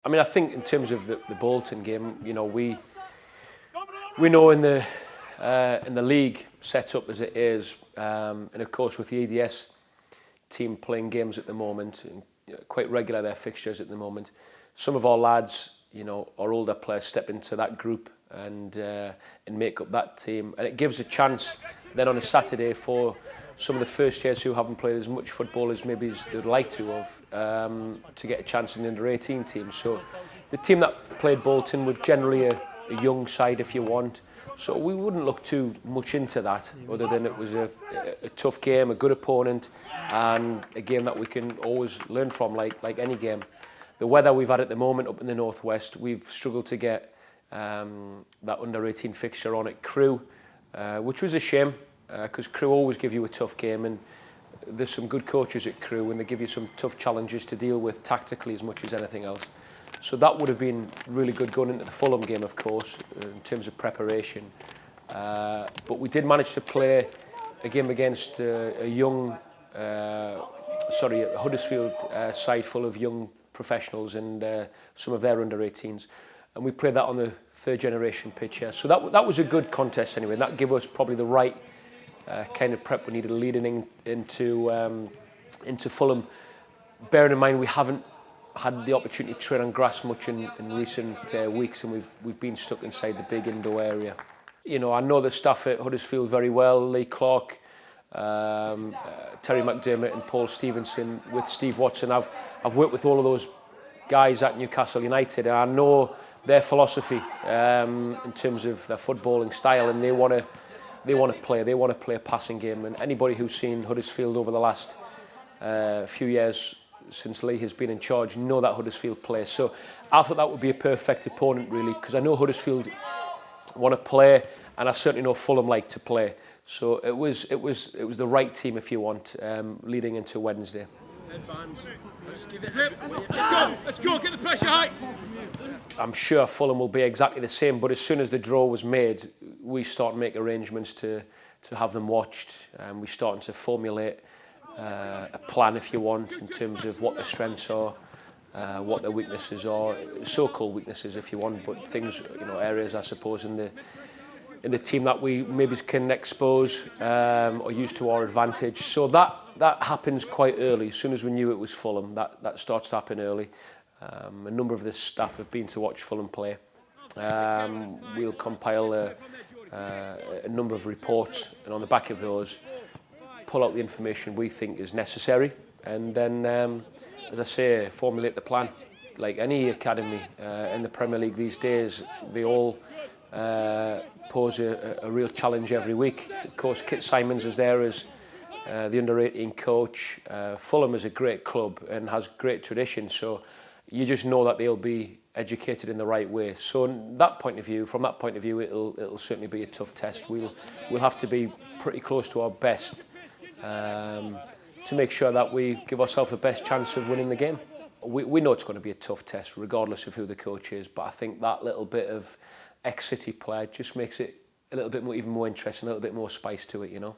I mean, I think in terms of the Bolton game, you know, we know in the league set up as it is, and of course with the ADS team playing games at the moment, and quite regular their fixtures at the moment. Some of our lads, you know, our older players step into that group and make up that team, and it gives a chance then on a Saturday for some of the first years who haven't played as much football as maybe they'd like to have, to get a chance in the under-18 team. So the team that played Bolton were generally a young side, if you want. So we wouldn't look too much into that, other than it was a tough game, a good opponent, and a game that we can always learn from, like any game. The weather we've had at the moment up in the northwest, we've struggled to get that under-18 fixture on at Crewe, which was a shame, because Crewe always give you a tough game, and there's some good coaches at Crewe, and they give you some tough challenges to deal with tactically as much as anything else. So that would have been really good going into the Fulham game, of course, in terms of preparation. But we did manage to play a game against a young, a Huddersfield side full of young professionals and some of their under-18s. And we played that on the third generation pitch here. So that was a good contest anyway, and that gave us probably the right kind of prep we needed leading into Fulham. Bearing in mind we haven't had the opportunity to train on grass much in recent weeks, and we've been stuck inside the big indoor area. You know, I know the staff at Huddersfield very well, Lee Clark, Terry McDermott and Paul Stevenson with Steve Watson. I've worked with all of those guys at Newcastle United, and I know their philosophy in terms of their footballing style, and they want to play a passing game. And anybody who's seen Huddersfield over the last few years since Lee has been in charge know that Huddersfield play. So I thought that would be a perfect opponent, really, because I know Huddersfield want to play, and I certainly know Fulham like to play. So it was the right team, if you want, leading into Wednesday. Let's go, get the pressure high. I'm sure Fulham will be exactly the same, but as soon as the draw was made, we start to make arrangements to have them watched, and we're starting to formulate a plan, if you want, in terms of what their strengths are, what their weaknesses are, so-called weaknesses, if you want, but things, you know, areas, I suppose, in the team that we maybe can expose or use to our advantage. So that happens quite early. As soon as we knew it was Fulham, that starts to happen early. A number of the staff have been to watch Fulham play. We'll compile a number of reports, and on the back of those, pull out the information we think is necessary, and then, as I say, formulate the plan. Like any academy in the Premier League these days, they all pose a real challenge every week. Of course, Kit Simons is there as the under-18 coach. Fulham is a great club and has great tradition, so you just know that they'll be educated in the right way. So from that point of view, it'll certainly be a tough test. We'll have to be pretty close to our best to make sure that we give ourselves the best chance of winning the game. We know it's going to be a tough test, regardless of who the coach is, but I think that little bit of ex-City play just makes it a little bit more, even more interesting, a little bit more spice to it, you know.